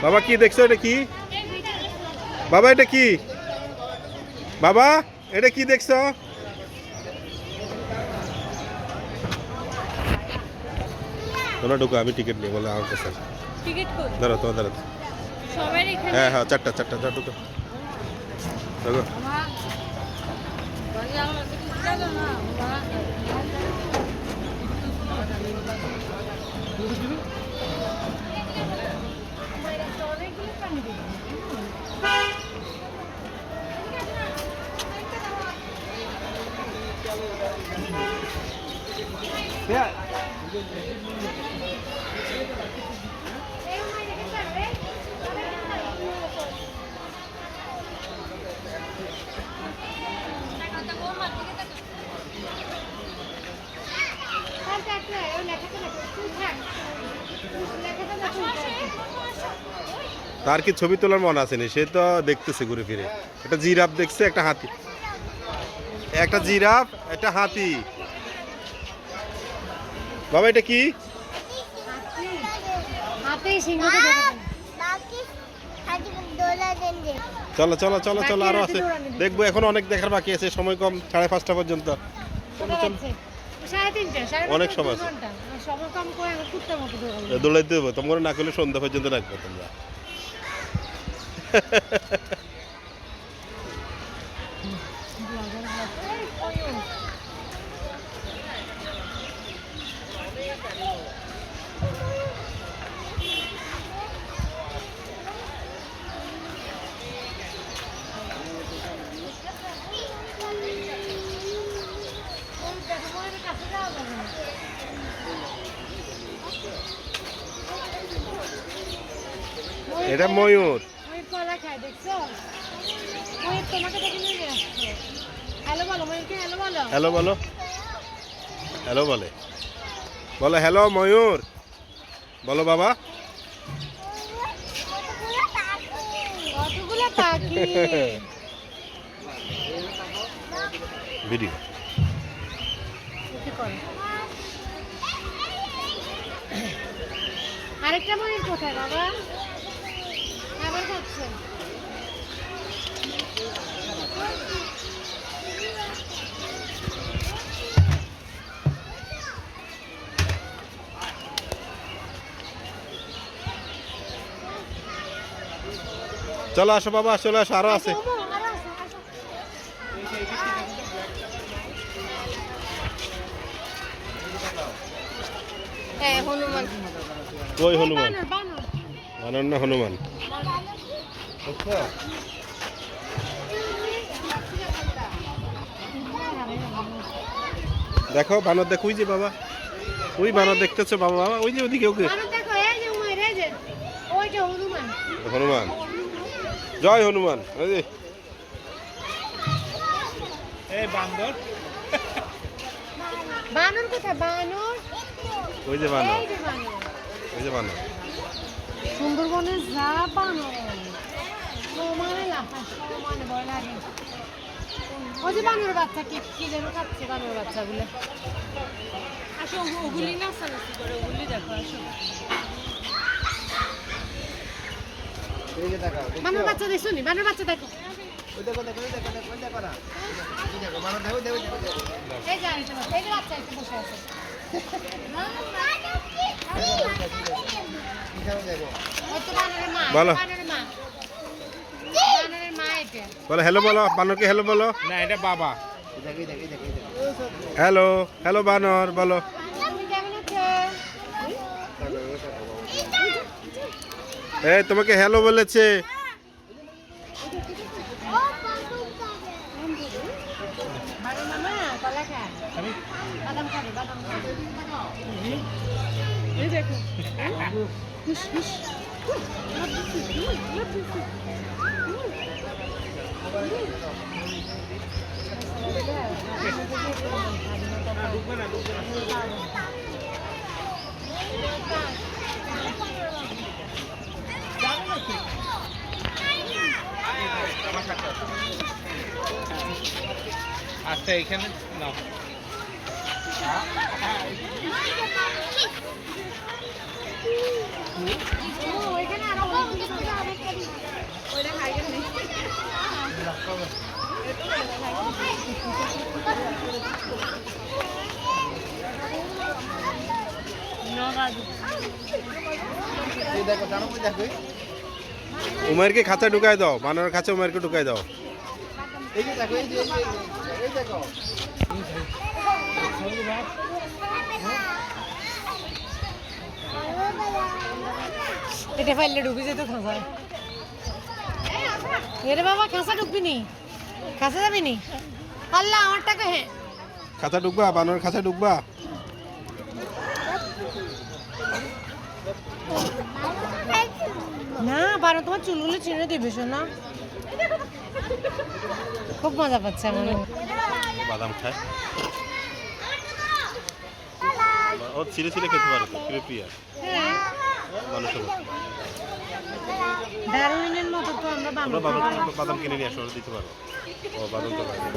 বাবা কি দেখছো? এটা কি বাবা? এটা কি বাবা? এটা কি দেখছো? তোমরা ঢুকো, আমি টিকিট নিয়ে বলে আমার কাছে ধরো, তোমার ধরো। হ্যাঁ হ্যাঁ, চারটা ঢুকো ঢুকো। তার কি ছবি তোলার মন আসেনি? সে তো দেখতেছে ঘুরে ফিরে। একটা জিরাফ দেখছে, একটা হাতি, একটা জিরাফ, একটা হাতি। বাবা এটা কি? চলো চলো চলো চলো, আরো আছে দেখবো। এখন অনেক দেখার বাকি আছে, সময় কম, 5:30 পর্যন্ত। অনেক সময় আছে, দৌড়াইতে দেবো। তোমরা না করলে সন্ধ্যা পর্যন্ত রাখবো তোমরা। এটা ময়ূর। হ্যালো বলো, হ্যালো বলে, বলো হ্যালো ময়ূর বলো বাবা। ভিডিও আরেকটা ময়ূর কোথায় বাবা? আবার যাচ্ছে। চলো আসো বাবা, চলে আসো, আরো আছে। হনুমান। কই হনুমান? বানর না হনুমান? দেখো বানর, দেখো ওই যে বাবা, ওই বানর দেখতেছো বাবা? বাবা ওই যে ওদিকে, ওকে হনুমান। জয় হনুমান। ওই যে বানর কোথায়? বানর ওই যে বানর, ওই যে বানর। সুন্দরবনের যা বানর, ভয় লাগে। ওই যে বানর বাচ্চা কি যেন খাচ্ছে, বানর বাচ্চাগুলো। আসো, ওগুলি নাচানাচি করে, ওগুলি দেখো। আসো, বানর বাচ্চা দেখছো নি? বানর বাচ্চা দেখো। এই যে বাচ্চা একটু বসে আছে। বলো, এটা বলো হ্যালো বলো, বানরকে হ্যালো বলো। না, এটা বাবা। হ্যালো, হ্যালো বানর বলো। এই তোমাকে হ্যালো বলেছে। আচ্ছা, এখানে নাও। এখানে দাদু এই দেখো জানো ওই দেখো উমাইরকে খাঁচা ঢুকাই দাও, বানরের খাঁচা উমাইরকে ঢুকাই দাও। এই যে দেখো এই দেখো এটা ফাইলে ঢুকে যেত খাঁচায়। এরে বাবা খাঁচা ঢুকবি নি, খাঁচা যাবি নি? আল্লাহ আমার টাকা। হ্যাঁ খাঁচা ঢুকবা, বানরের খাঁচা ঢুকবা। না বারো তোমার চুলগুলো ছিঁড়ে দিবে শোনা। খুব মজা পাচ্ছে আমার। বাদাম খায়, ও ছিঁড়ে ছিঁড়ে খেতে পারে তো, প্রিয়া মানুষের মতো। ডারউইনের মতো তো আমরা তোমরা বানর বাদাম কিনে নিয়ে আসো, ওরা দিতে পারো। ও বাদাম তো লাগে।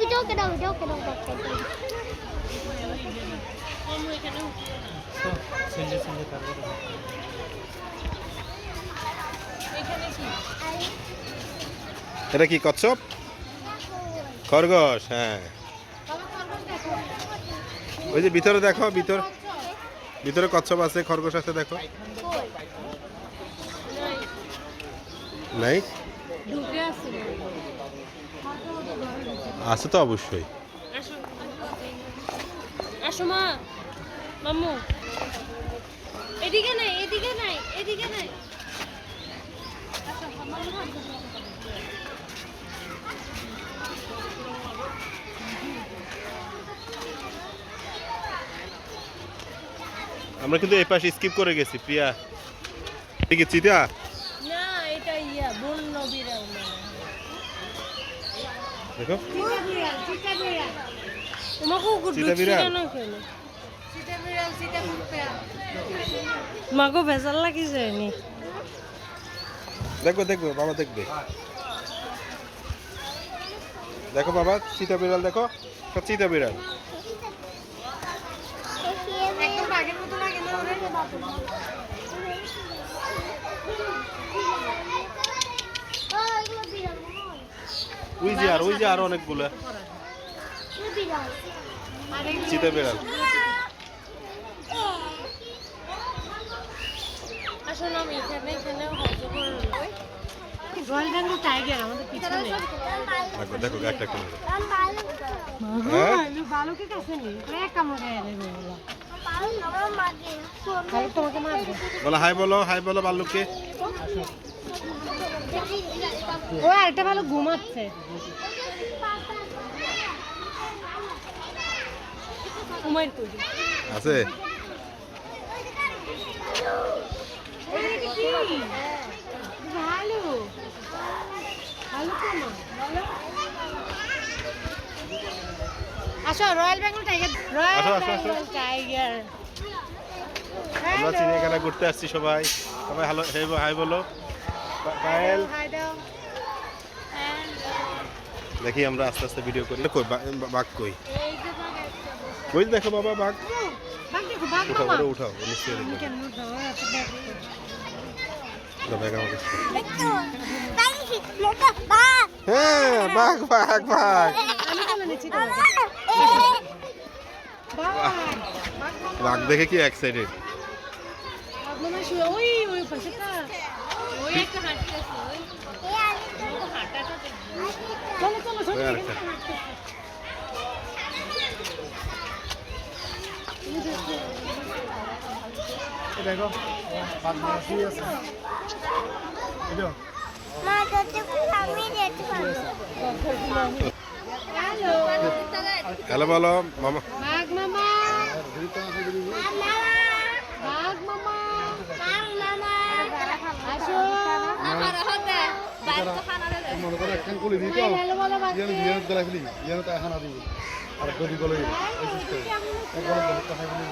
Video ke dalam এটা কি কচ্ছপ? খরগোশ, হ্যাঁ। ওই যে ভিতরে দেখো, ভিতরে কচ্ছপ আছে, খরগোশ আছে, দেখো। নাই ঢুকে আছে। আছে তো অবশ্যই। আসো আসো মা, মাম্মু এদিকে নাই, এদিকে নাই, এদিকে নাই। আমরা কিন্তু এই পাশে স্কিপ করে গেছি প্রিয়া। ঠিক আছে, চিতা না এটা ইয়া বন নবীরা দেখো, চিতা বিড়াল মাগো ভেজাল লাগিছে নি। দেখবো দেখবো বাবা, দেখবে দেখো বাবা, চিতা বিড়াল দেখো, সব চিতা বিড়াল। একদম আগের মতো লাগে না ওরে? ওই যে আরো অনেকগুলো চিতা বিড়াল। আসলে আমি এখানে রয়্যাল বেঙ্গল টাইগার আমাদের পিছনে। দেখো দেখো একটা একটা করে। ভালুকের কাছে নেই, এক কামড় গায়ে দেবে বলো। ভালুক তোমাকে মারবে। বলো হাই, বলো হাই, বলো ভাল্লুককে। ও আরেকটা ভালুক ঘুমাচ্ছে। উমাইর কই আছে? ভালো ভালো কোন বলো। আসো রয়্যাল বেঙ্গল টাইগার, রয়্যাল আসো, আসো, আসো। বেঙ্গল টাইগার। আমরা চিড়িয়াখানা ঘুরতে আসছি সবাই। সবাই হ্যালো, হাই বলো। পায়েল, হাই দাও। দেখি আমরা আস্তে আস্তে ভিডিও করি। কই বাঘ কই? এই যে বাঘ একটা বসে। ওই দেখো বাবা, বাঘ। বাঘ দেখো, বাঘ উঠাও, মামা। ওরে উঠাও, ও নিশ্চয়ই দেখো। কেন দাও এত দেখো। ব্যাগ আমাকে। Bye. হ্যাঁ, বাঘ বাঘ বাঘ। আমি কেন নিচ্ছি তোমাকে? বাঘ বাঘ দেখে কি এক্সাইটেড। বাঘ মামা শুয়ে ওই ওই পাশে কা ওই একটা হাঁটতে আছে ওই হাঁটাটা দেখো। চলো চলো চলো ওই আরেকটা। দেখো বাবা শুয়ে আছে এটা Ma, tutti kami dito kami. Hello hello বলো মামা। বাঘ মামা, Mama. বাঘ মামা Mama. আসো। মনে করে একখান কুলি দিই তো হ্যালো বলো বাঘ। ইয়ানো ইয়ানো দলা ফেলি ইয়ানো তা খানা দিই আর গদি গলে এই সিস্টেম এক বড় বড় কথা বলি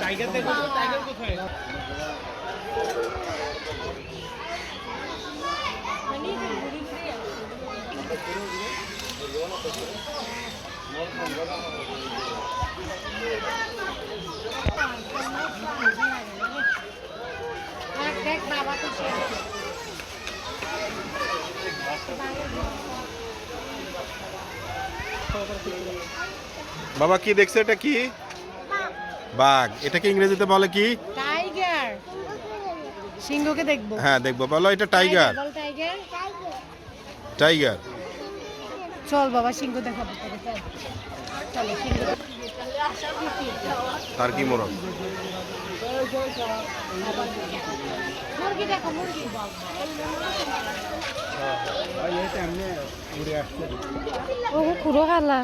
টাইগার দেখো তো, টাইগার কোথায়? মানে ঘুরে ঘুরে দেখ বাবা তো বাবা কি দেখছে এটা কি? বাঘ। এটাকে ইংরেজিতে বলে কি? টাইগার। সিংহকে দেখবো। হ্যাঁ দেখবো, বলো এটা টাইগার। বল টাইগার। টাইগার। চল বাবা সিংহ দেখাবো তোকে, চল। চলো সিংহ। তার কি মরক? মুরগি দেখো, মুরগি। ও পুরো খালা।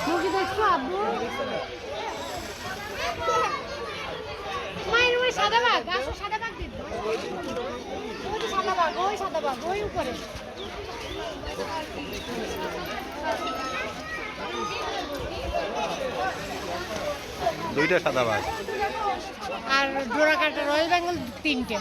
মুরগি দেখছো আব্বু? মায়ের ওই সাদা বাঘ, আসো সাদা বাঘ দিন। ওই যে সাদা বাঘ, ওই সাদা বাঘ, ওই উপরে। দুইটা সাদা বাঘ। আর ডোরা কাটা রয়্যাল বেঙ্গল 3টে।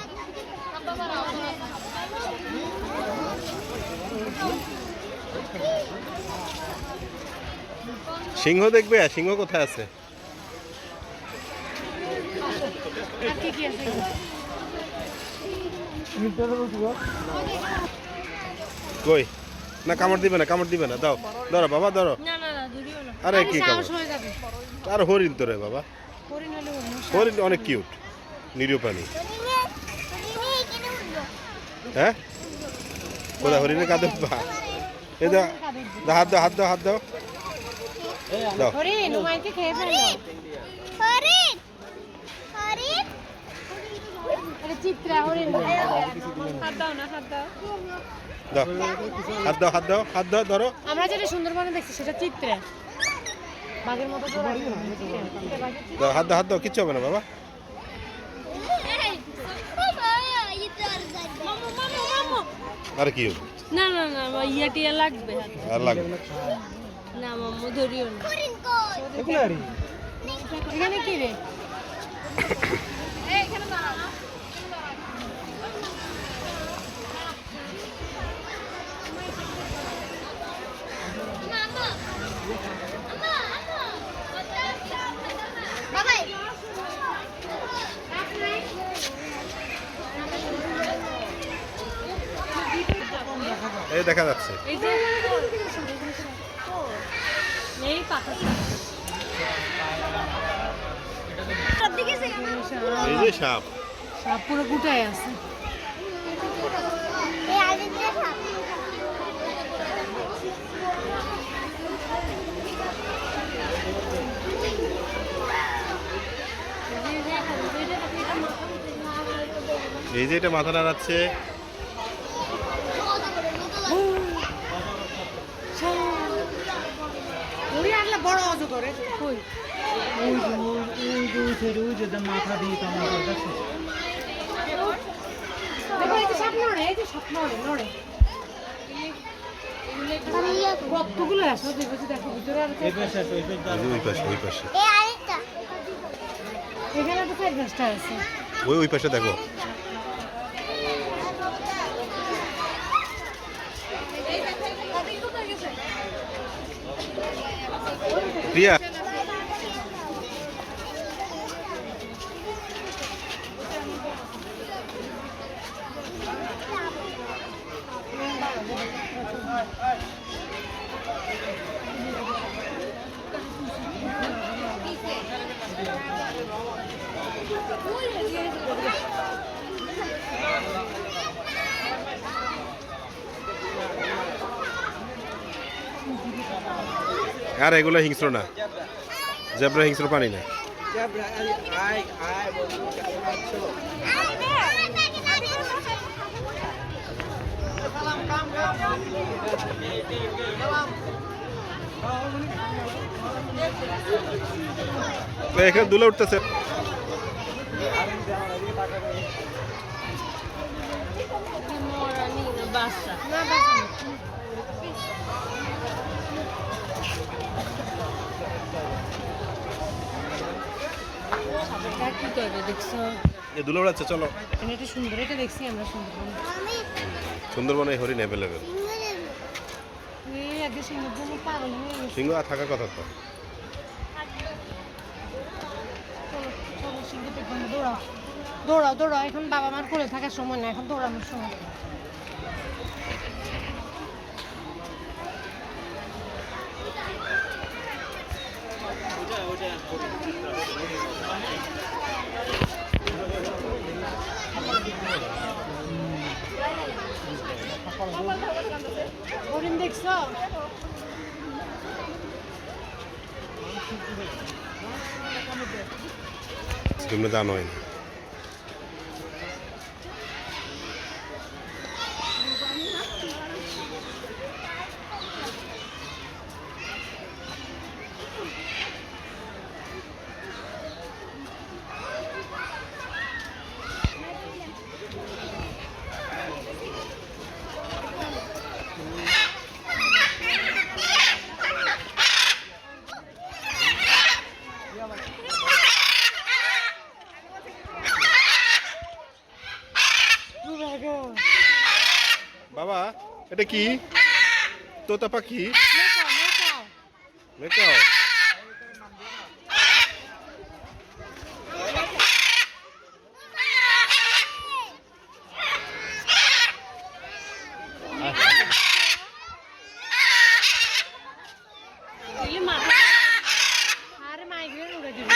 সিংহ দেখবে? সিংহ কোথায় আছে? আর কি কি আছে? কই? না কামড় দিবে না, কামড় দিবে না। দাও ধরো বাবা, ধরো। না না না ধরিও না। আরে কি কামড়? সাহস হয়ে যাবে। আর হরিণ তো রে বাবা। হরিণ হলে হরিণ। হরিণ অনেক কিউট, নিরীহ প্রাণী। হ্যাঁ কোথায় হরিণের কাঁধে পা? এই দাও, হাত দাও, হাত দাও, হাত দাও, দাও। হরিণ উমাইকে খেয়ে ফেললো। হরিণ হরিণ আরে চিত্রা হরিণ। হাত দাও না, হাত দাও। দাও হাত দাও, হাত দাও, হাত দাও, ধরো। আমরা যেটা সুন্দরবনে দেখছি সেটা চিত্রা। বাঘের মতো তো দাও হাত দাও, হাত দাও, কিচ্ছু হবে না বাবা। আর কি হবে? না না না ইয়া টিয়া লাগবে। আর লাগবে না মাম্মু ধরিও না। হরিণ কই? এখানে কি রে? এই দেখা যাচ্ছে। এই যে এই পাতাটা। এই যে সাপ। সাপ পুরো গুটায় আছে। এই আরেকটা সাপ। এই যে এটা মাথা নাড়াচ্ছে। ওই আগলা বড় অজু করে কই? মাথা দিয়ে তোমার কাছে দেখো এই যে সাপ নড়ে, এই যে সাপ নড়ে নড়ে। কতগুলো আছে দেখো, দেখো ভিতরে আর এই পাশে আছে, ওই পাশে ওই যে ওই পাশে, ওই পাশে, এই আরেকটা। এখানে তো 4-5টা আছে। ওই ওই পাশে দেখো। প্রিয়া আর এগুলো হিংস্র না, জেব্রা হিংস্র পানি না। এখানে দুলে উঠতেছে। বাচ্চা না বাচ্চা কি করে দেখছো? এ দুলো উড়াচ্ছে, চলো। এটা সুন্দর, এটা দেখছি আমরা সুন্দরবন। সুন্দরবনে হরিণ অ্যাভেলেবেল। এই আগে সুন্দরবনে পাগল হয়ে গেছে। সিংহ আর থাকার কথা তো। চলো চলো সিংহ দেখুন, দৌড়াও দৌড়াও দৌড়াও, এখন বাবা মার কোলে থাকার সময় না, এখন দৌড়ানোর সময়। হরিণ দেখছো? তোমরা জানোই না। বাবা এটা কি? তোতা পাখি? মেকাও। আরে মাইগ্রেন উড়ে দিবে।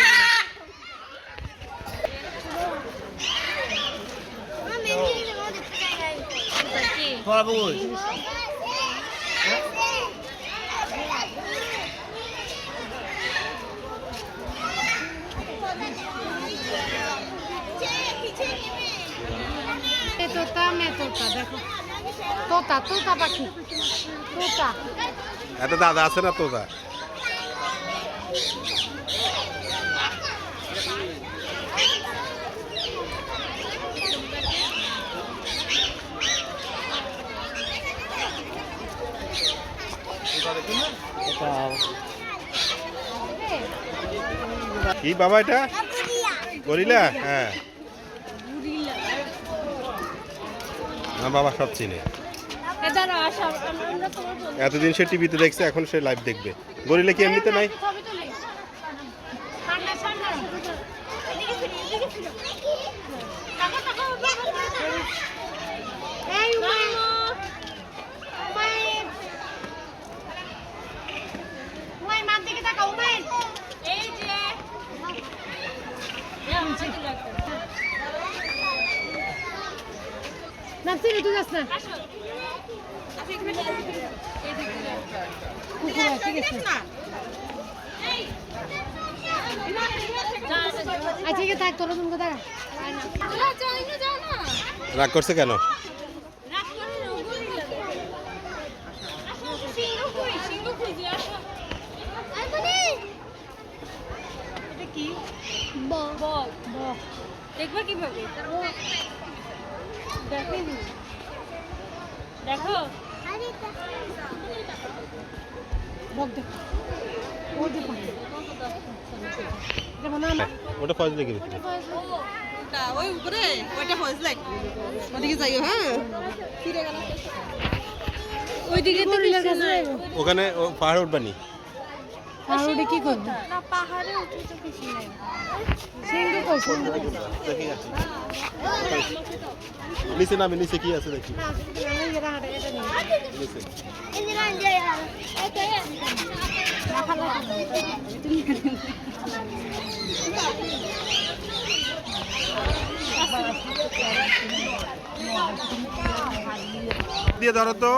তোতা তোতা দেখো, তোতা তোতা পাখি, তোতা। এত দাদা আছে না তোতা? কি বাবা এটা? গরিলা? হ্যাঁ না বাবা সব চিনে। এতদিন সে টিভিতে দেখছে, এখন সে লাইভ দেখবে। গরিলা কি এমনিতে নাই? না চিনি তুই যাস না। ঠিক আছে আচ্ছা ঠিক আছে, থাক তোরা তুমি কোথায়? রাগ করছে কেন? দেখবা কিভাবে? দেখো ওটা ফয়জ দেখে দিচ্ছি। ওই উপরে ওইটা ফয়েজ লাইক ওদিকে যাইও। হ্যাঁ ওইদিকে তো ওখানে পাহাড় উঠবানি। পাহাড়ে কি করবে? না পাহাড়ে উঠে তো কিছু নাই। সিংহ কই সিংহ? নিচে নামে, নিচে কি আছে দেখি। না আমি এরা হাঁটে এটা নিয়ে নিচে দিয়ে ধরো তো।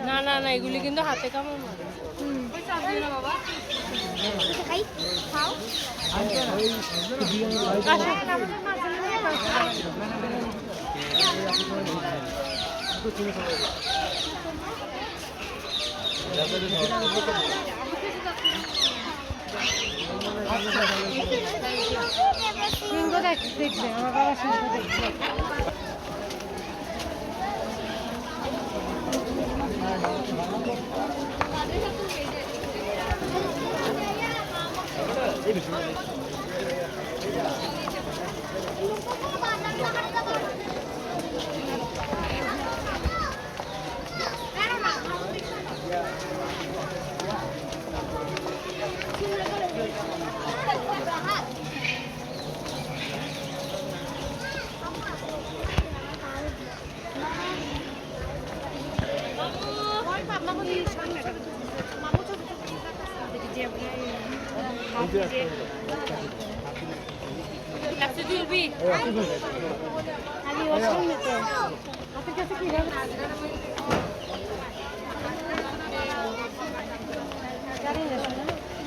না না না এগুলি কিন্তু হাতে কামড় মারে। বাবা সিংহ দেখবে আমার বাবা সিংহ দেখবে।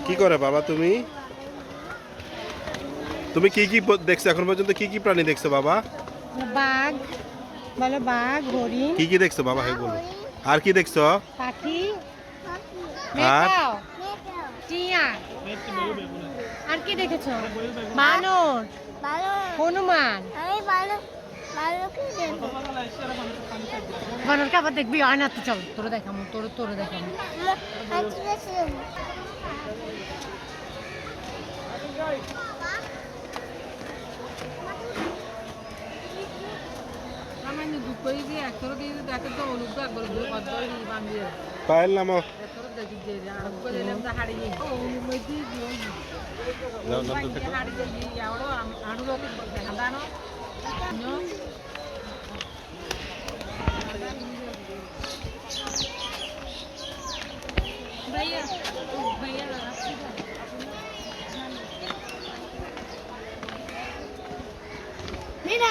কি করে বাবা তুমি? তুমি কি কি দেখছো এখন পর্যন্ত? কি কি প্রাণী দেখছো বাবা? বাঘ বলো, বাঘ, হরিণ। কি কি দেখছো বাবা? হ্যাঁ বলো। আর কি দেখছো? পাখি, আর? মেকাও, টিয়া। আর কি দেখেছো? বানর, ভালো হনুমান। আমি ভালো ভালো কি দেখবো বানরকে আবার দেখবি, হয় না তো, চল তোরে দেখাবো, তোরে দেখাবো। ঠিক আছে পায়েল নামো। যাও, নামতে থাকো। भैया भैया मेरा